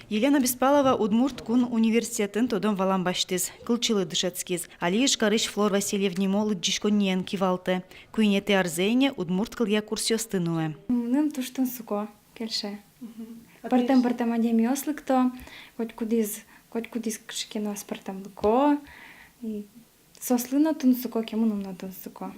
Елена Беспалова Удмурт кун университетын тодом валам баштыз, кылчылы дышецкиз. Алиш Карыш Флор Васильевне молы джишконнен кивалты. Куинете арзейне Удмурт кылья курсёстынуэ. Ным туштун суко, келше. Партем адеми ослыкто, хоть кудиз кшикено спартам луко. Сослыно тун суко, кемунумно тун суко.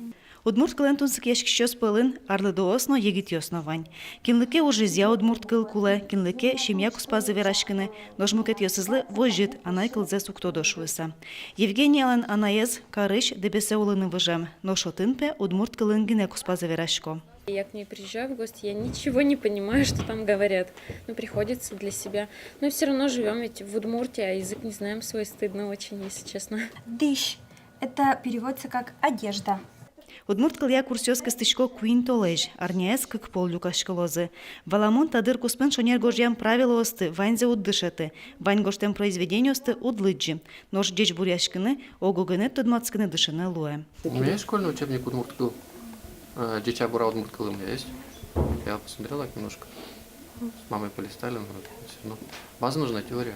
Удмурт кылен тунсык ешкішөс пылын арлыды осно егит ёсновань. Кинлыке уже зя удмурт кыл куле, кинлыке шемья куспазы верашкины, ножмукет ёсызлы вожит, анай кылзе сукто дошуыса. Евгений Алан анаез Карыш дебесе улыны выжем, но шотынпе удмурт кылын гине куспазы верашко. Я к ней приезжаю в гости, я ничего не понимаю, что там говорят. Но приходится для себя. Но все равно живем ведь в Удмуртии, а язык не знаем свой, стыдно очень, если честно. Дыш. Это переводится как «одежда». Удмурт кылья курсёска стычко куин толеж, арняэс кык пол люкашкалозы. Валамон тадыр куспен шонер гожьям правила осты, ваньзе уддышеты, вань гоштем произведение осты удлыджи. Нож деч буряшкины, огогыны тодмацкины дышины луэ. У меня есть школьный учебник удмурт кыл. Дича бура удмурт кыл у меня есть. Я посмотрела немножко. С мамой полистали, но база нужна, теория.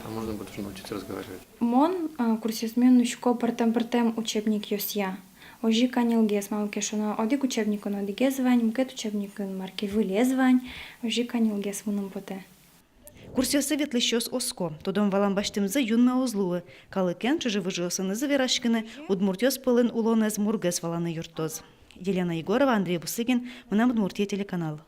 Там можно будет уже научиться разговаривать. Мон курсисмен нучко партем учебник ёсья. Ожи канилгез малке шона одик учебникон одигезвань, мкет учебникон марки вылезвань, ожи канилгез мунум поте. Курсёсы ветлещёс оско, тодом валам баштымзы юнме озлуы. Калыкен чужи выжосыны заверашкины, удмуртёс пылын улонез мургез валаны юртоз. Елена Егорова, Андрей Бусыгин, Мына Удмуртия телеканал.